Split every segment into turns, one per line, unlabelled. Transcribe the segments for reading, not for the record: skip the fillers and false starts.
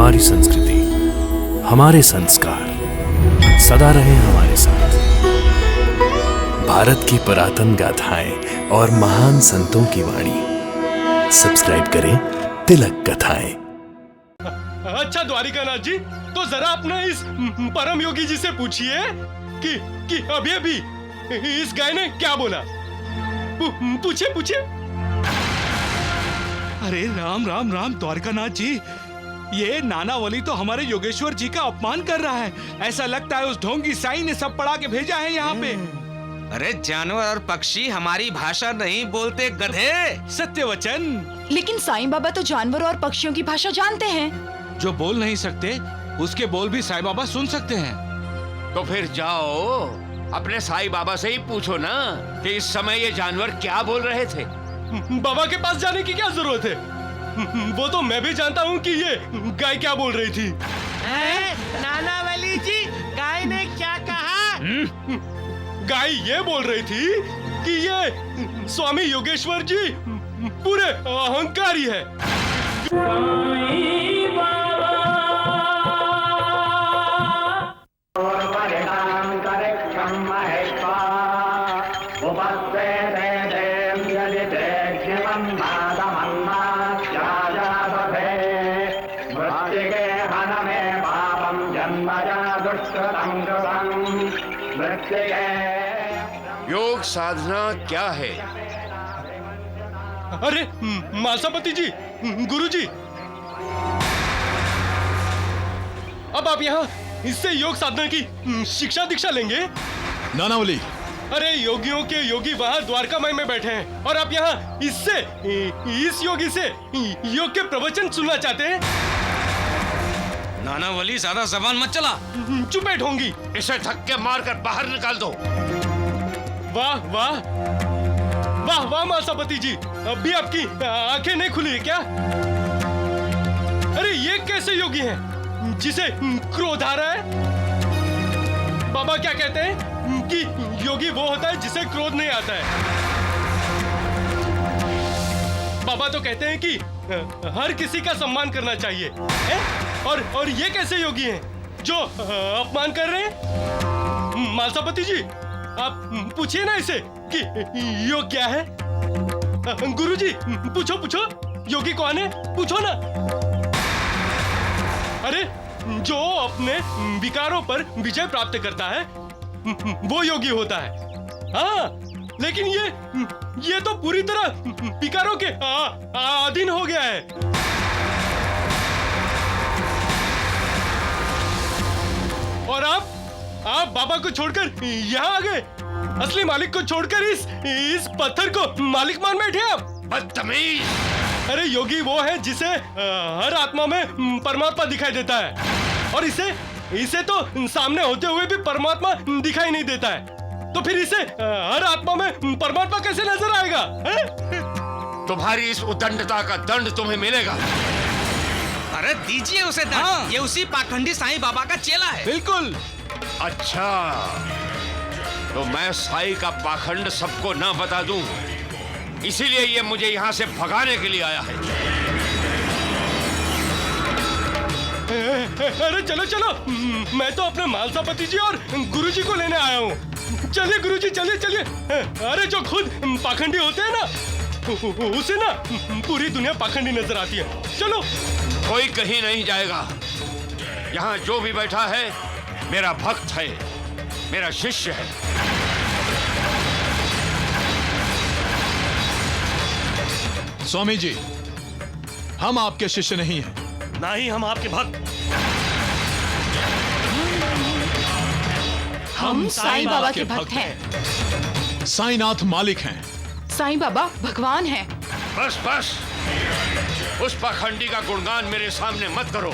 हमारी संस्कृति, हमारे संस्कार सदा रहे हमारे साथ। भारत की पुरातन गाथाएं और महान संतों की वाणी। सब्सक्राइब करें तिलक कथाएं।
अच्छा द्वारिकानाथ जी, तो जरा अपने इस परम योगी जी से पूछिए कि अभी इस गाय ने क्या बोला। पूछिए।
अरे राम राम राम द्वारकानाथ जी, ये नानावली तो हमारे योगेश्वर जी का अपमान कर रहा है। ऐसा लगता है उस ढोंगी साई ने सब पढ़ा के भेजा है यहाँ पे।
अरे जानवर और पक्षी हमारी भाषा नहीं बोलते गधे।
सत्य वचन।
लेकिन साईं बाबा तो जानवरों और पक्षियों की भाषा जानते हैं।
जो बोल नहीं सकते उसके बोल भी साईं बाबा सुन सकते हैं।
तो फिर जाओ अपने साईं बाबा से ही पूछो ना कि इस समय ये जानवर क्या बोल रहे थे।
बाबा के पास जाने की क्या जरूरत है? वो तो मैं भी जानता हूँ कि ये गाय क्या बोल रही थी।
नानावली जी, गाय ने क्या कहा?
गाय ये बोल रही थी कि ये स्वामी योगेश्वर जी पूरे अहंकारी है।
योग साधना क्या है?
अरे मालसापति जी, गुरुजी, अब आप यहाँ इससे योग साधना की शिक्षा दीक्षा लेंगे?
नानावली,
अरे योगियों के योगी वहाँ द्वारका माई में बैठे हैं और आप यहाँ इस योगी से योग के प्रवचन सुनना चाहते हैं?
नानावली, ज्यादा जबान मत चला।
चुप बैठोंगी।
इसे धक्के मारकर बाहर निकाल दो।
वाह वाह वाह वाह मालसापति जी, अब भी आपकी आंखें नहीं खुली है क्या? अरे ये कैसे योगी हैं जिसे क्रोध आ रहा है? बाबा क्या कहते हैं कि योगी वो होता है जिसे क्रोध नहीं आता है। बाबा तो कहते हैं कि हर किसी का सम्मान करना चाहिए है? और ये कैसे योगी हैं जो अपमान कर रहे हैं? मालसापति जी, आप पूछिए ना इसे कि योग क्या है। गुरुजी, पूछो योगी कौन है, पूछो ना। अरे जो अपने विकारों पर विजय प्राप्त करता है वो योगी होता है। हाँ, लेकिन ये तो पूरी तरह विकारों के अधीन हो गया है। और आप बाबा को छोड़कर यहाँ आ गए। असली मालिक को छोड़कर इस पत्थर को मालिक मान बैठे आप।
बदतमीज।
अरे योगी वो है जिसे हर आत्मा में परमात्मा दिखाई देता है और इसे तो सामने होते हुए भी परमात्मा दिखाई नहीं देता है। तो फिर इसे हर आत्मा में परमात्मा कैसे नजर आएगा?
तुम्हारी इस उद्दंडता का दंड तुम्हें मिलेगा।
अरे दीजिए उसे दंड।
हाँ।
ये उसी पाखंडी साईं बाबा का चेला है।
बिल्कुल।
अच्छा, तो मैं साईं का पाखंड सबको ना बता दूं, इसीलिए ये मुझे यहाँ से भगाने के लिए आया है।
अरे चलो, मैं तो अपने मालसापति जी और गुरुजी को लेने आया हूँ। चलिए गुरुजी, चलिए। अरे जो खुद पाखंडी होते हैं ना, उसे ना पूरी दुनिया पाखंडी नजर आती है। चलो।
कोई कहीं नहीं जाएगा। यहाँ जो भी बैठा है मेरा भक्त है, मेरा शिष्य है।
स्वामी जी, हम आपके शिष्य नहीं हैं।
ना ही हम आपके भक्त।
हम साईं बाबा के भक्त हैं।
साईनाथ मालिक हैं।
साईं बाबा भगवान हैं।
बस, उस पाखंडी का गुणगान मेरे सामने मत करो।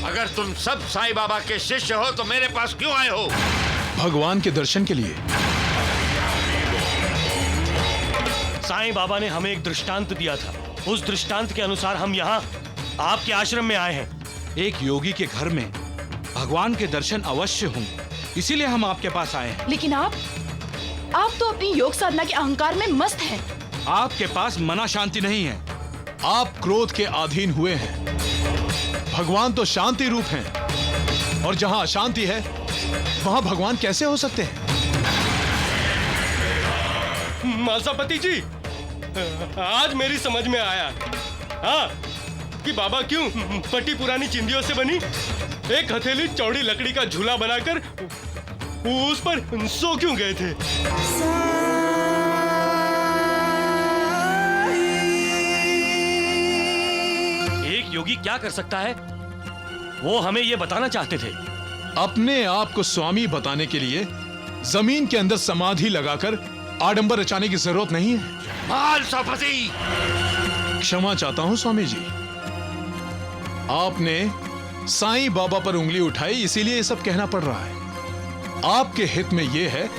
अगर तुम सब साईं बाबा के शिष्य हो तो मेरे पास क्यों आए हो?
भगवान के दर्शन के लिए।
साईं बाबा ने हमें एक दृष्टांत दिया था, उस दृष्टांत के अनुसार हम यहाँ आपके आश्रम में आए हैं।
एक योगी के घर में भगवान के दर्शन अवश्य होंगे, इसीलिए हम आपके पास आए हैं।
लेकिन आप तो अपनी योग साधना के अहंकार में मस्त हैं।
आपके पास मना शांति नहीं है। आप क्रोध के अधीन हुए हैं।
भगवान तो शांति रूप हैं और जहां अशांति है वहां भगवान कैसे हो सकते हैं?
मालसापति जी, आज मेरी समझ में आया हाँ कि बाबा क्यों फटी पुरानी चिंदियों से बनी एक हथेली चौड़ी लकड़ी का झूला बनाकर उस पर सो क्यों गए थे।
एक योगी क्या कर सकता है वो हमें ये बताना चाहते थे।
अपने आप को स्वामी बताने के लिए जमीन के अंदर समाधि लगाकर आडंबर रचाने की जरूरत नहीं है।
मालसापति,
क्षमा चाहता हूं स्वामी जी, आपने साईं बाबा पर उंगली उठाई इसीलिए ये सब कहना पड़ रहा है। आपके हित में यह है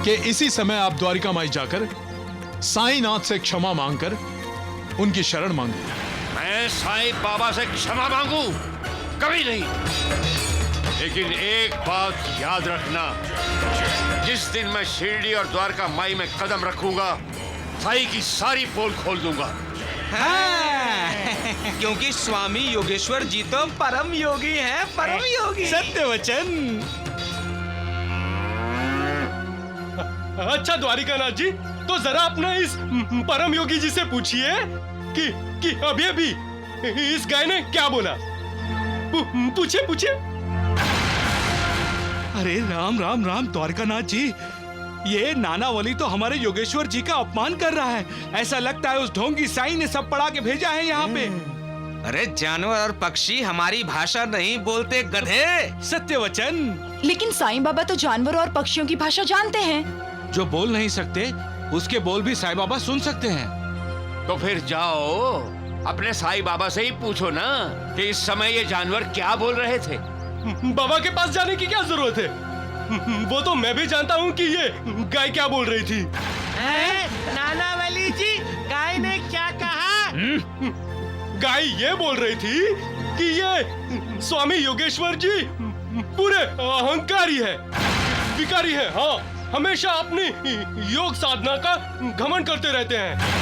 कि इसी समय आप द्वारिका माई जाकर साईनाथ से क्षमा मांगकर उनकी शरण मांगे।
मैं साईं बाबा से क्षमा मांगू? कभी नहीं। लेकिन एक बात याद रखना, जिस दिन मैं शिरडी और द्वारका माई में कदम रखूंगा साईं की सारी पोल खोल दूंगा।
हाँ, क्योंकि स्वामी योगेश्वर जी तो परम योगी हैं, परम योगी।
सत्य वचन।
अच्छा द्वारिकानाथ जी, तो जरा अपना इस परम योगी जी से पूछिए कि अभी अभी इस गाय ने क्या बोला। पूछिए पूछिए।
अरे राम राम राम द्वारकानाथ जी, ये नानावली तो हमारे योगेश्वर जी का अपमान कर रहा है। ऐसा लगता है उस ढोंगी साईं ने सब पढ़ा के भेजा है यहाँ पे।
अरे जानवर और पक्षी हमारी भाषा नहीं बोलते, गधे।
सत्य वचन।
लेकिन साईं बाबा तो जानवरों और पक्षियों की भाषा जानते हैं।
जो बोल नहीं सकते उसके बोल भी साईं बाबा सुन सकते हैं।
तो फिर जाओ अपने साईं बाबा से ही पूछो ना कि इस समय ये जानवर क्या बोल रहे थे।
बाबा के पास जाने की क्या जरूरत है? वो तो मैं भी जानता हूँ कि ये गाय क्या बोल रही थी।
नानावली जी, गाय ने क्या कहा?
गाय ये बोल रही थी कि ये स्वामी योगेश्वर जी पूरे अहंकारी है, विकारी है। हाँ, हमेशा अपनी योग साधना का घमंड करते रहते हैं।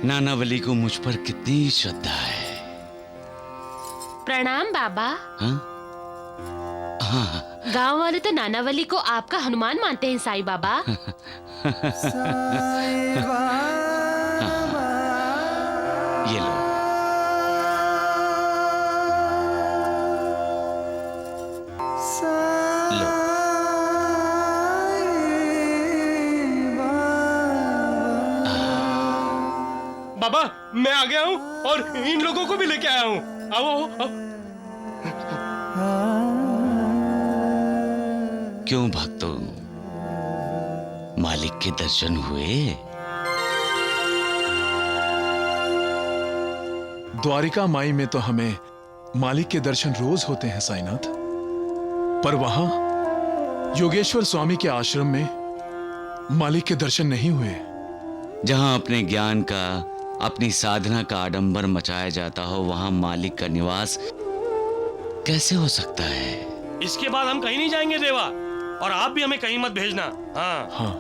नानावली को मुझ पर कितनी श्रद्धा है।
प्रणाम बाबा।
हाँ।
गांव वाले तो नानावली को आपका हनुमान मानते हैं साईं बाबा।
ये लो। लो।
बाबा, मैं आ गया हूँ और इन लोगों को भी लेके आया हूँ। आओ, आओ।
क्यों भक्तों, मालिक के दर्शन हुए?
द्वारिका माई में तो हमें मालिक के दर्शन रोज होते हैं साईनाथ, पर वहां योगेश्वर स्वामी के आश्रम में मालिक के दर्शन नहीं हुए।
जहां अपने ज्ञान का, अपनी साधना का आडंबर मचाया जाता हो, वहां मालिक का निवास कैसे हो सकता है?
इसके बाद हम कहीं नहीं जाएंगे देवा, और आप भी हमें कहीं मत भेजना। हाँ,
हाँ।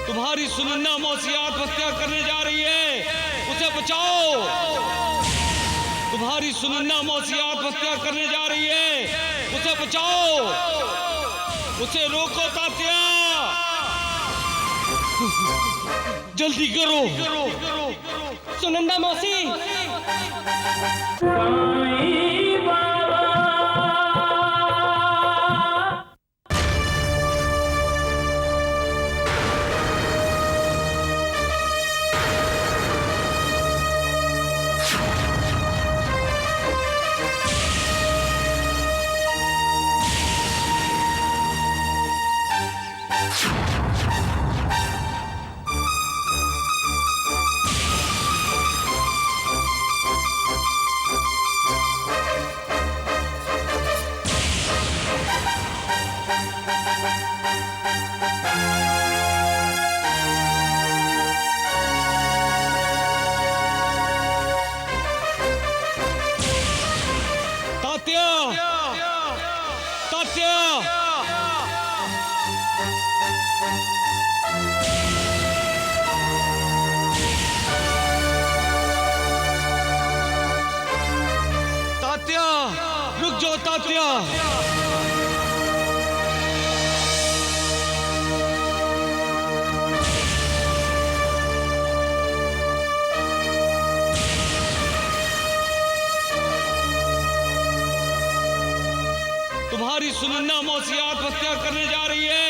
तुम्हारी सुनन्ना मौसी आत्महत्या करने जा रही है, उसे बचाओ। तुम्हारी सुनन्ना मौसी आत्महत्या करने जा रही है, उसे बचाओ। उसे रोको तात्या, जल्दी करो।
सुनंदा मौसी।
तुम्हारी सुनन्ना मौसी आत्महत्या करने जा रही है,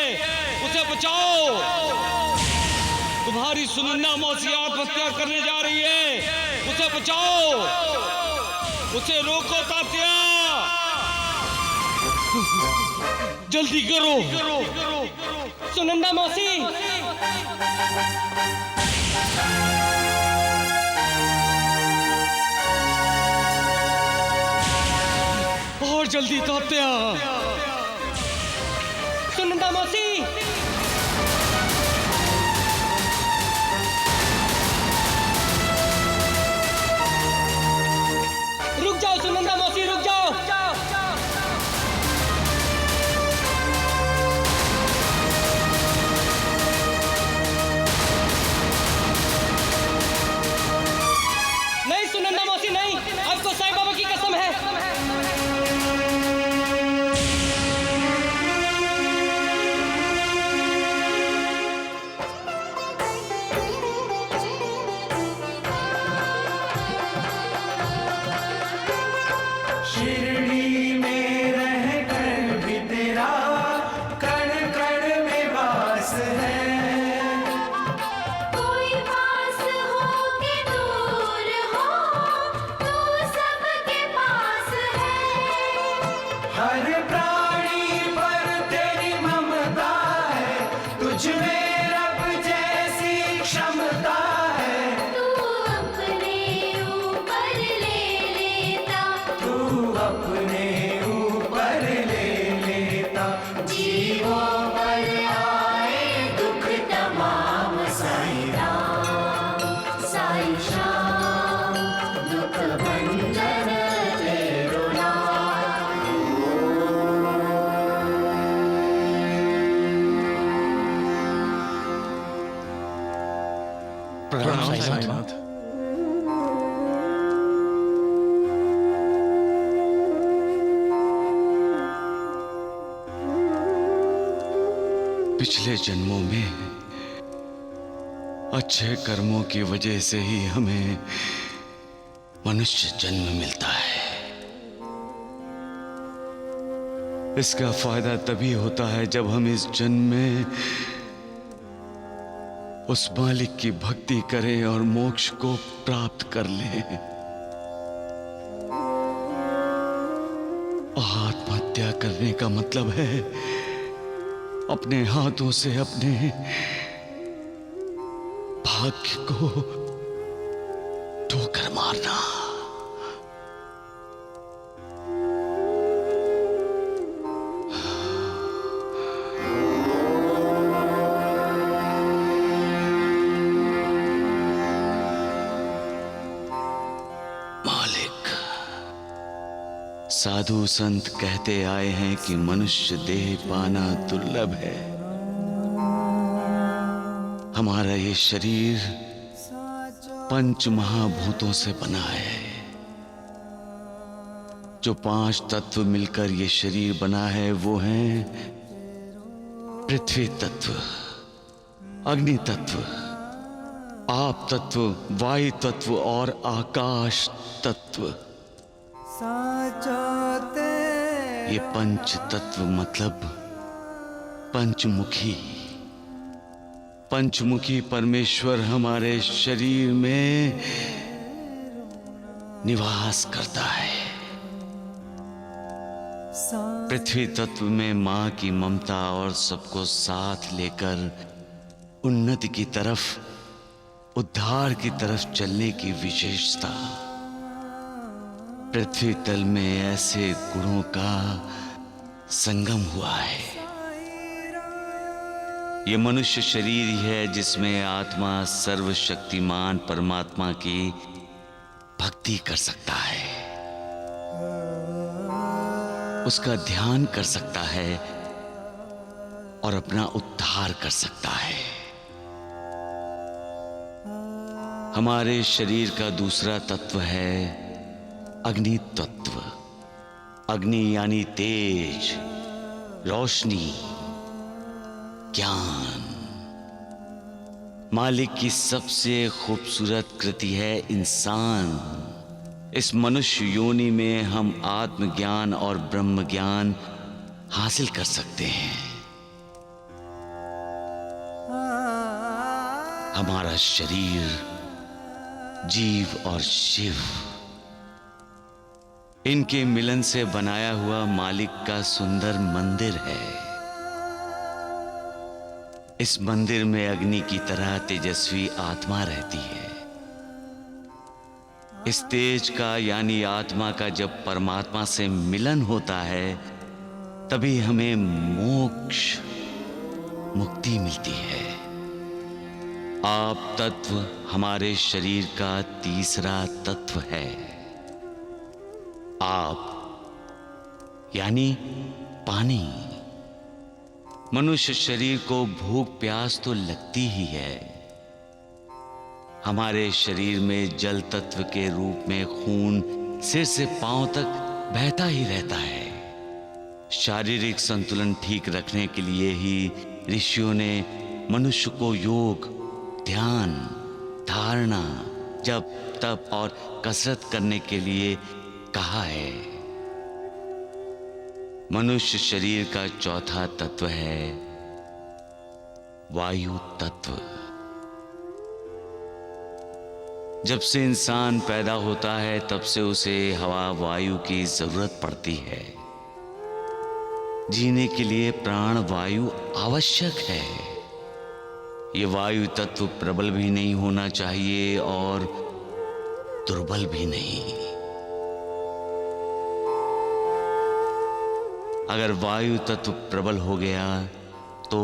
उसे बचाओ। तुम्हारी सुनन्ना मौसी आत्महत्या करने जा रही है, उसे बचाओ। उसे रोको तात्या, जल्दी करो।
सुनंदा मौसी,
और जल्दी तात्या।
सुनंदा मौसी, रुक जाओ सुनंदा मौसी, रुक जाओ। नहीं सुनंदा मौसी नहीं, आपको साईं बाबा की कसम है।
शिरडी में रह कर भी तेरा कण कण में वास है।
कोई पास हो के दूर हो, तू सबके पास है।
हर प्राणी पर तेरी ममता है, तुझ में रब जैसी क्षमता है।
तू अपने ऊपर ले लेता,
तू अपने ऊपर ले लेता,
जीवों पर आए दुख तमाम। साईं राम, साईं श्याम, दुख भंजन तेरो नाम।
प्रणाम साईनाथ।
पिछले जन्मों में अच्छे कर्मों की वजह से ही हमें मनुष्य जन्म मिलता है। इसका फायदा तभी होता है जब हम इस जन्म में उस मालिक की भक्ति करें और मोक्ष को प्राप्त कर लें। आत्महत्या करने का मतलब है अपने हाथों से अपने भाग्य को ठोकर मारना। मालिक, साधु संत कहते आए हैं कि मनुष्य देह पाना दुर्लभ है। हमारा ये शरीर पंच महाभूतों से बना है। जो 5 तत्व मिलकर ये शरीर बना है वो हैं पृथ्वी तत्व, अग्नि तत्व, आप तत्व, वायु तत्व और आकाश तत्व। ये पंच तत्व मतलब पंचमुखी। पंचमुखी परमेश्वर हमारे शरीर में निवास करता है। पृथ्वी तत्व में मां की ममता और सबको साथ लेकर उन्नति की तरफ, उद्धार की तरफ चलने की विशेषता। पृथ्वी तल में ऐसे गुणों का संगम हुआ है। ये मनुष्य शरीर ही है जिसमें आत्मा सर्वशक्तिमान परमात्मा की भक्ति कर सकता है, उसका ध्यान कर सकता है और अपना उद्धार कर सकता है। हमारे शरीर का दूसरा तत्व है अग्नि तत्व। अग्नि यानी तेज, रोशनी, ज्ञान। मालिक की सबसे खूबसूरत कृति है इंसान। इस मनुष्य योनि में हम आत्मज्ञान और ब्रह्म ज्ञान हासिल कर सकते हैं। हमारा शरीर जीव और शिव, इनके मिलन से बनाया हुआ मालिक का सुंदर मंदिर है। इस मंदिर में अग्नि की तरह तेजस्वी आत्मा रहती है। इस तेज का यानी आत्मा का जब परमात्मा से मिलन होता है तभी हमें मोक्ष, मुक्ति मिलती है। आप तत्व हमारे शरीर का तीसरा तत्व है। आप यानी पानी। मनुष्य शरीर को भूख प्यास तो लगती ही है। हमारे शरीर में जल तत्व के रूप में खून सिर से पांव तक बहता ही रहता है। शारीरिक संतुलन ठीक रखने के लिए ही ऋषियों ने मनुष्य को योग, ध्यान, धारणा, जप, तप और कसरत करने के लिए कहा है। मनुष्य शरीर का चौथा तत्व है वायु तत्व। जब से इंसान पैदा होता है तब से उसे हवा, वायु की जरूरत पड़ती है। जीने के लिए प्राण वायु आवश्यक है। ये वायु तत्व प्रबल भी नहीं होना चाहिए और दुर्बल भी नहीं। अगर वायु तत्व प्रबल हो गया तो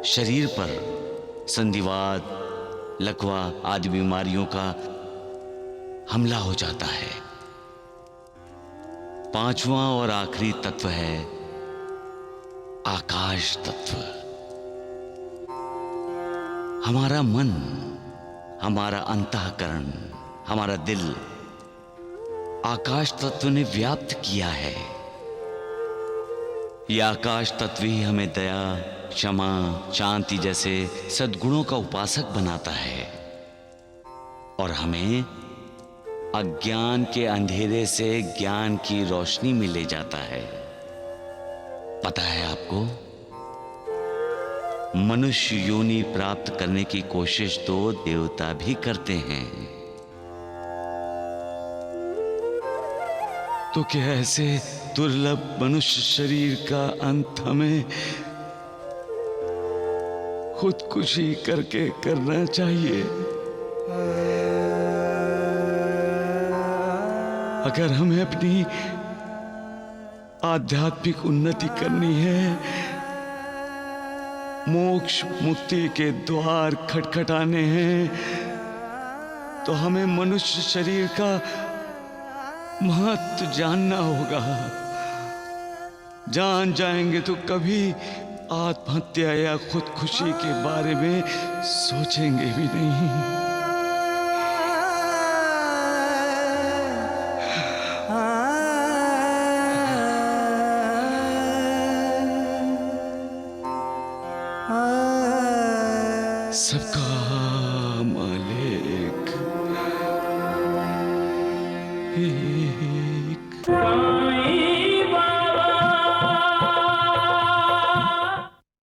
शरीर पर संधिवात, लकवा आदि बीमारियों का हमला हो जाता है। पांचवा और आखिरी तत्व है आकाश तत्व। हमारा मन, हमारा अंतःकरण, हमारा दिल आकाश तत्व ने व्याप्त किया है। यह आकाश तत्व ही हमें दया, क्षमा, शांति जैसे सद्गुणों का उपासक बनाता है और हमें अज्ञान के अंधेरे से ज्ञान की रोशनी में ले जाता है। पता है आपको, मनुष्य योनि प्राप्त करने की कोशिश तो देवता भी करते हैं। तो क्या ऐसे दुर्लभ मनुष्य शरीर का अंत हमें खुदकुशी करके करना चाहिए? अगर हमें अपनी आध्यात्मिक उन्नति करनी है, मोक्ष मुक्ति के द्वार खटखटाने हैं, तो हमें मनुष्य शरीर का महत्व जानना होगा। जान जाएंगे तो कभी आत्महत्या या खुदकुशी के बारे में सोचेंगे भी नहीं। सबका